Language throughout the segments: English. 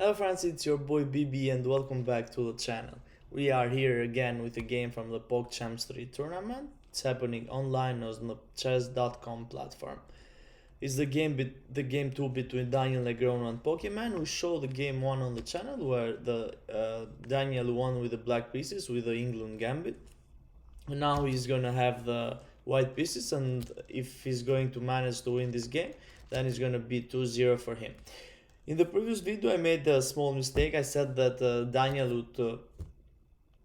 Hello friends, it's your boy BB and welcome back to the channel. We are here again with a game from the PogChamps3 tournament. It's happening online on the chess.com platform. It's the game 2 between Daniel Negreanu and Pokimane. We show the game 1 on the channel where the Daniel won with the black pieces with the England gambit. And now he's gonna have the white pieces, and if he's going to manage to win this game, then it's gonna be 2-0 for him. In the previous video I made a small mistake. I said that Daniel would,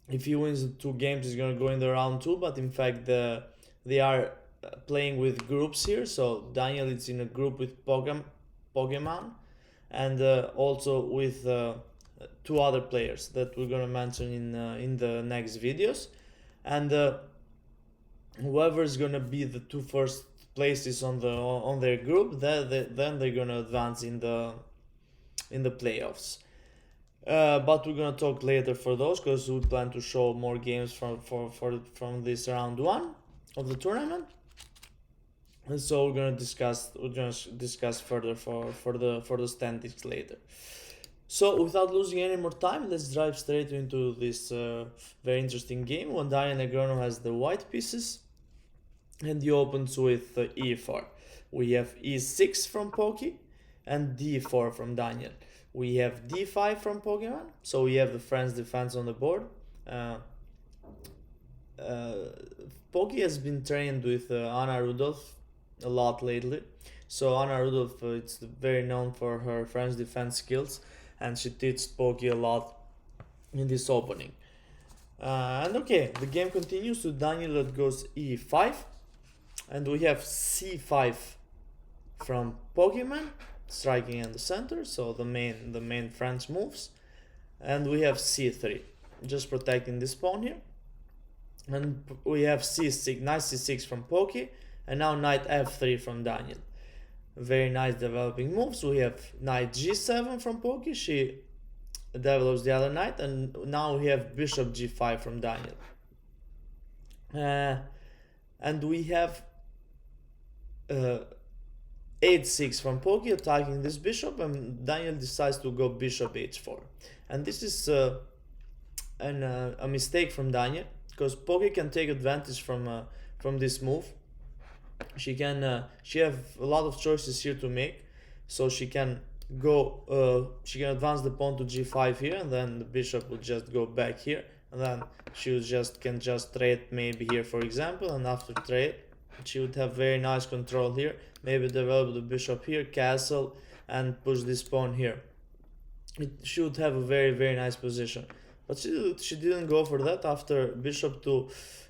if he wins the 2 games, he's gonna go in the round 2, but in fact they are playing with groups here. So Daniel is in a group with Pokimane and also with 2 other players that we're gonna mention in the next videos. And whoever is gonna be the 2 first places on their group, then they're gonna advance in the playoffs. But we're gonna talk later for those, because we plan to show more games from this round 1 of the tournament. And so we're gonna discuss further for the standings later. So without losing any more time, let's dive straight into this very interesting game when Daniel Negreanu has the white pieces and he opens with e4. We have e6 from Poki and d4 from Daniel. We have d5 from Pokimane, so we have the French defense on the board. Poki has been trained with Anna Rudolph a lot lately, so Anna Rudolph it's very known for her French defense skills, and she teaches Poki a lot in this opening. And okay, the game continues with Daniel that goes e5, and we have c5 from Pokimane, striking in the center, so the main French moves, and we have c3, just protecting this pawn here, and we have c6, knight c6 from Poki, and now knight f3 from Daniel. Very nice developing moves. We have knight g7 from Poki, she develops the other knight, and now we have bishop g5 from Daniel. And we have h6 from Poki attacking this bishop, and Daniel decides to go bishop h4. And this is a mistake from Daniel, because Poki can take advantage from this move. She have a lot of choices here to make, so she can advance the pawn to g5 here, and then the bishop will just go back here, and then she can just trade maybe here, for example, and after trade she would have very nice control here, maybe develop the bishop here, castle, and push this pawn here. It should have a very nice position, but she didn't go for that. After bishop to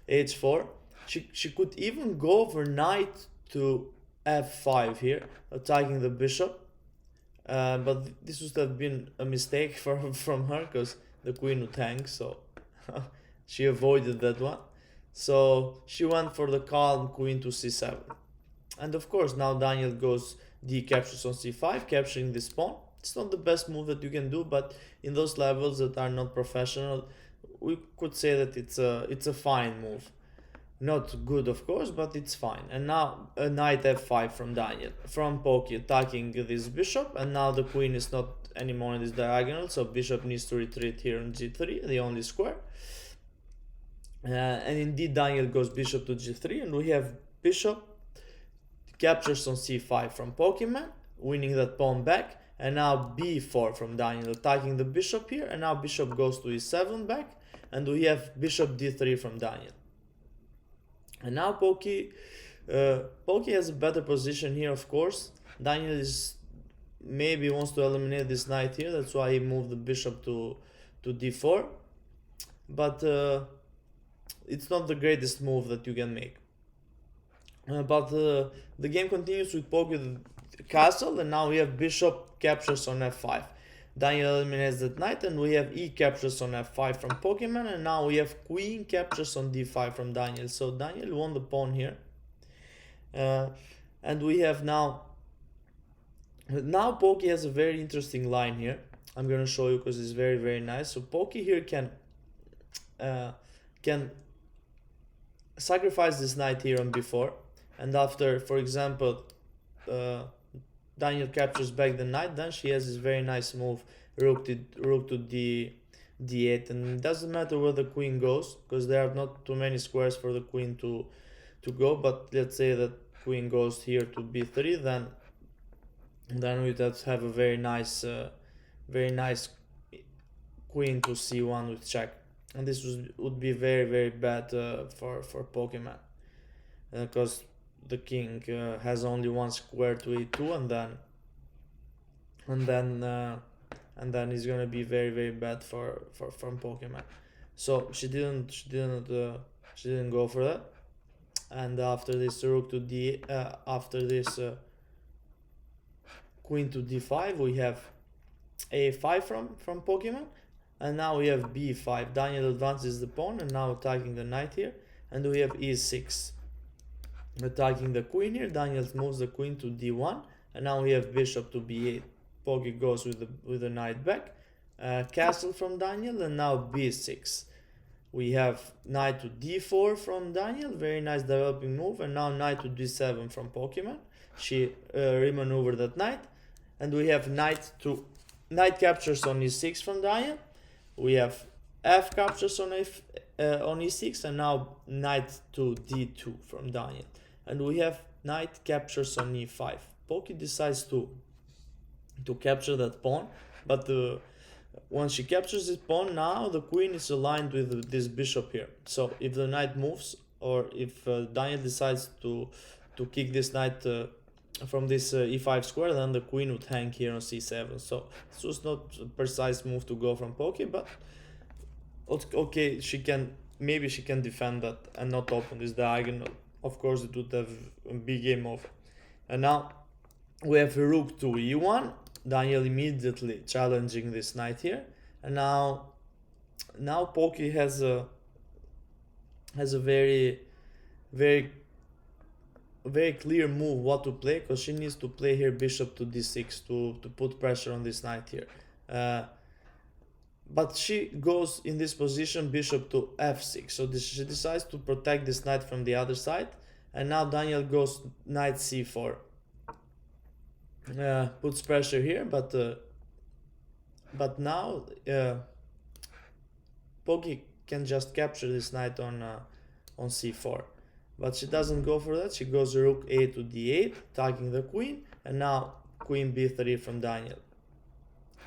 h4, she could even go for knight to f5 here, attacking the bishop, but this would have been a mistake from her, because the queen would hang, so she avoided that one. So she went for the calm queen to c7, and of course now Daniel goes captures on c5, capturing this pawn. It's not the best move that you can do, but in those levels that are not professional, we could say that it's a fine move. Not good, of course, but it's fine. And now a knight f5 from Daniel, from Poki, attacking this bishop, and now the queen is not anymore in this diagonal, so bishop needs to retreat here on g3, the only square. And indeed Daniel goes bishop to g3, and we have bishop captures on c5 from Pokimane, winning that pawn back, and now b4 from Daniel, attacking the bishop here, and now bishop goes to e7 back, and we have bishop d3 from Daniel. And now Poki has a better position here, of course. Daniel maybe wants to eliminate this knight here, that's why he moved the bishop to d4, but it's not the greatest move that you can make. But the game continues with Poki with the castle, and now we have bishop captures on f5. Daniel eliminates that knight, and we have e captures on f5 from Pokimane, and now we have queen captures on d5 from Daniel. So Daniel won the pawn here, and we have now Poki has a very interesting line here. I'm gonna show you because it's very nice. So Poki here can sacrifice this knight here on b4, and after, for example, Daniel captures back the knight, then she has this very nice move, rook to d8, and it doesn't matter where the queen goes because there are not too many squares for the queen to go. But let's say that queen goes here to b3, then we'd have a very nice queen to c1 with check, and this would be very bad for Pokimane, because the king has only one square to e2, and then it's gonna be very bad from Pokimane. So she didn't go for that. And after this rook to d after this queen to d5, we have a5 from Pokimane, and now we have b5. Daniel advances the pawn and now attacking the knight here, and we have e6 attacking the queen here. Daniel moves the queen to d1, and now we have bishop to b8. Poki goes with the knight back, castle from Daniel, and now b6. We have knight to d4 from Daniel, very nice developing move, and now knight to d7 from Pokimane. She remaneuvered that knight, and we have knight captures on e6 from Daniel. We have f captures on e6, and now knight to d2 from Daniel, and we have knight captures on e5. Poki decides to capture that pawn, but once she captures this pawn, now the queen is aligned with this bishop here. So if the knight moves, or if Daniel decides to kick this knight from this e5 square, then the queen would hang here on c7. So this was not a precise move to go from Poki, but okay, maybe she can defend that and not open this diagonal. Of course, it would have a big game over. And now we have rook to e1. Daniel immediately challenging this knight here, and now Poki has a very clear move what to play, because she needs to play here bishop to d6 to put pressure on this knight here. But she goes in this position bishop to f6, so she decides to protect this knight from the other side, and now Daniel goes knight c4. Puts pressure here, but now Poki can just capture this knight on c4, but she doesn't go for that. She goes rook a to d8, attacking the queen, and now queen b3 from Daniel.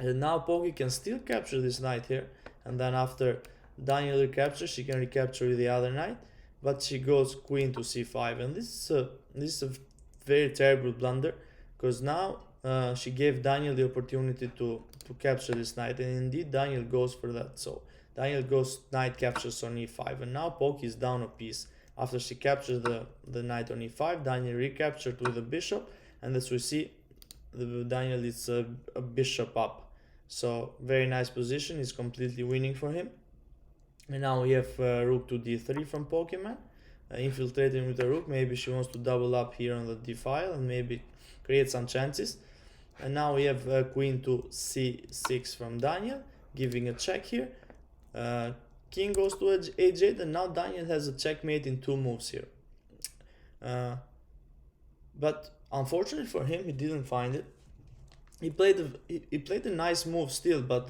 And now Poki can still capture this knight here, and then after Daniel recaptures, she can recapture with the other knight, but she goes queen to c5, and this is a very terrible blunder, because now she gave Daniel the opportunity to capture this knight, and indeed Daniel goes for that. So Daniel goes knight captures on e5, and now Poki is down a piece. After she captures the knight on e5, Daniel recaptured with the bishop, and as we see, Daniel is a bishop up. So very nice position, is completely winning for him. And now we have rook to d3 from Pokimane, infiltrating with the rook. Maybe she wants to double up here on the d file and maybe create some chances. And now we have queen to c6 from Daniel, giving a check here. King goes to h8, and now Daniel has a checkmate in 2 moves here. But unfortunately for him, he didn't find it. He played a nice move still, but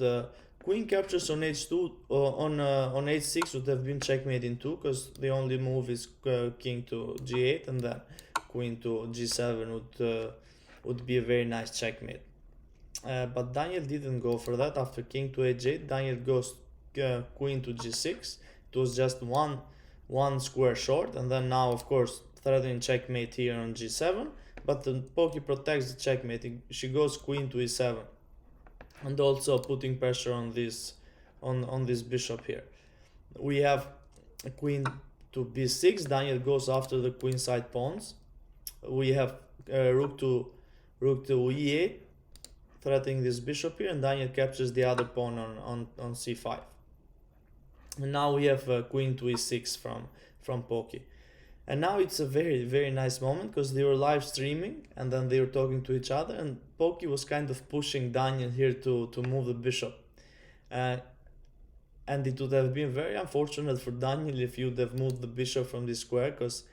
queen captures on h2 on h6 would have been checkmate in 2, because the only move is king to g8, and then queen to g7 would be a very nice checkmate. But Daniel didn't go for that. After king to h8, Daniel goes queen to g6. It was just one square short, and then now of course threatening checkmate here on g7, but the Poki protects the checkmate. She goes queen to e7, and also putting pressure on this bishop here. We have a queen to b6. Daniel goes after the queen side pawns. We have rook to e8, threatening this bishop here, and Daniel captures the other pawn on c5. And now we have queen to e6 from Poki. And now it's a very nice moment, because they were live streaming and then they were talking to each other, and Poki was kind of pushing Daniel here to move the bishop. And it would have been very unfortunate for Daniel if he would have moved the bishop from this square, because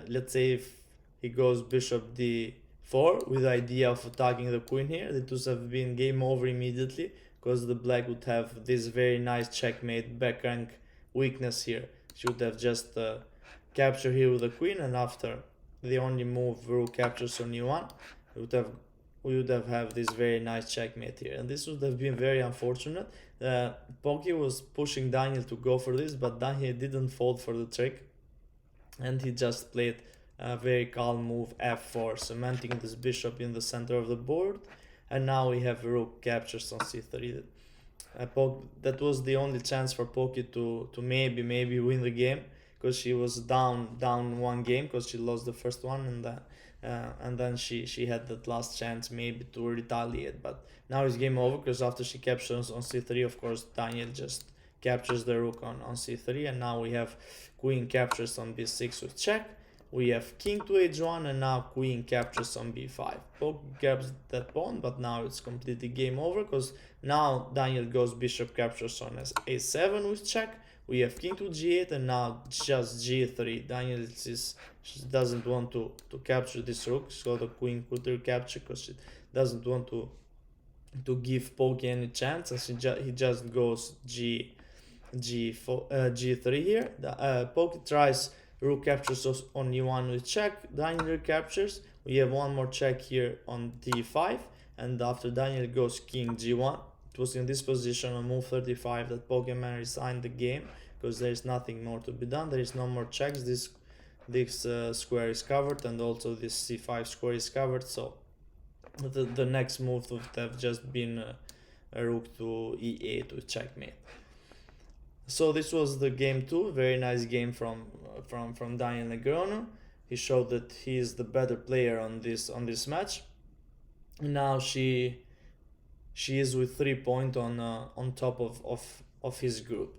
let's say if he goes bishop d4 with the idea of attacking the queen here, it would have been game over immediately, because the black would have this very nice checkmate back rank weakness here. She would have just captured here with the queen, and after the only move rook captures on e1, we would have this very nice checkmate here, and this would have been very unfortunate. Poki was pushing Daniel to go for this, but Daniel didn't fold for the trick, and he just played a very calm move f4, cementing this bishop in the center of the board, and now we have rook captures on c3. That was the only chance for Poki to maybe win the game, because she was down one game because she lost the first one, and then she had that last chance maybe to retaliate. But now it's game over, because after she captures on c3, of course Daniel just captures the rook on c3, and now we have queen captures on b6 with check. We have king to h1, and now queen captures on b5. Poki grabs that pawn, but now it's completely game over, because now Daniel goes bishop captures on a7 with check. We have king to g8, and now just g3. Daniel doesn't want to capture this rook, so the queen could recapture, because she doesn't want to give Poki any chance, and he just goes g3 here. Poki tries rook captures on e1 with check. Daniel captures. We have one more check here on d5, and after Daniel goes king g1. It was in this position on move 35 that Pokimane resigned the game, because there is nothing more to be done. There is no more checks. This square is covered, and also this c5 square is covered. So the next move would have just been a rook to e8 with checkmate. So this was the game 2. Very nice game from Daniel Negreanu. He showed that he is the better player on this match. Now she is with 3 points on top of his group.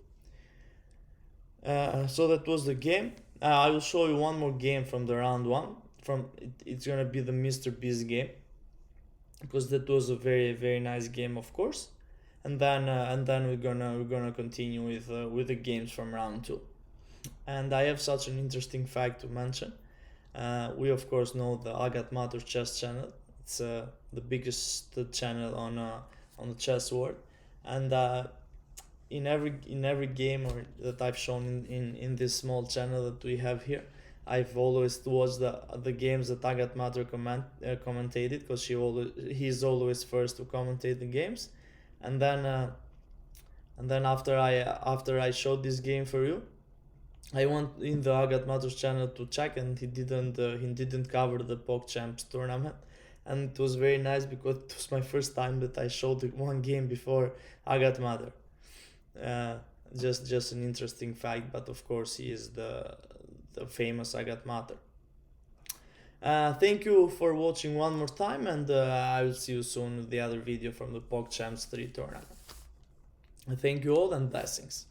So that was the game. I will show you one more game from the round 1. It's gonna be the Mr. Beast game, because that was a very nice game, of course. And then we're gonna continue with the games from round 2. And I have such an interesting fact to mention. We of course know the Agat Matur chess channel. It's the biggest channel on the chess world, and in every game that I've shown in this small channel that we have here, I've always watched the games that Agat Matur commentated, because he's always first to commentate the games, and then after I showed this game for you, I went in the Agat Matur's channel to check, and he didn't cover the PogChamps tournament. And it was very nice, because it was my first time that I showed one game before Agat Matur. Just an interesting fact, but of course he is the famous Agat Matur. Thank you for watching one more time, and I will see you soon with the other video from the PogChamps3 tournament. Thank you all, and blessings.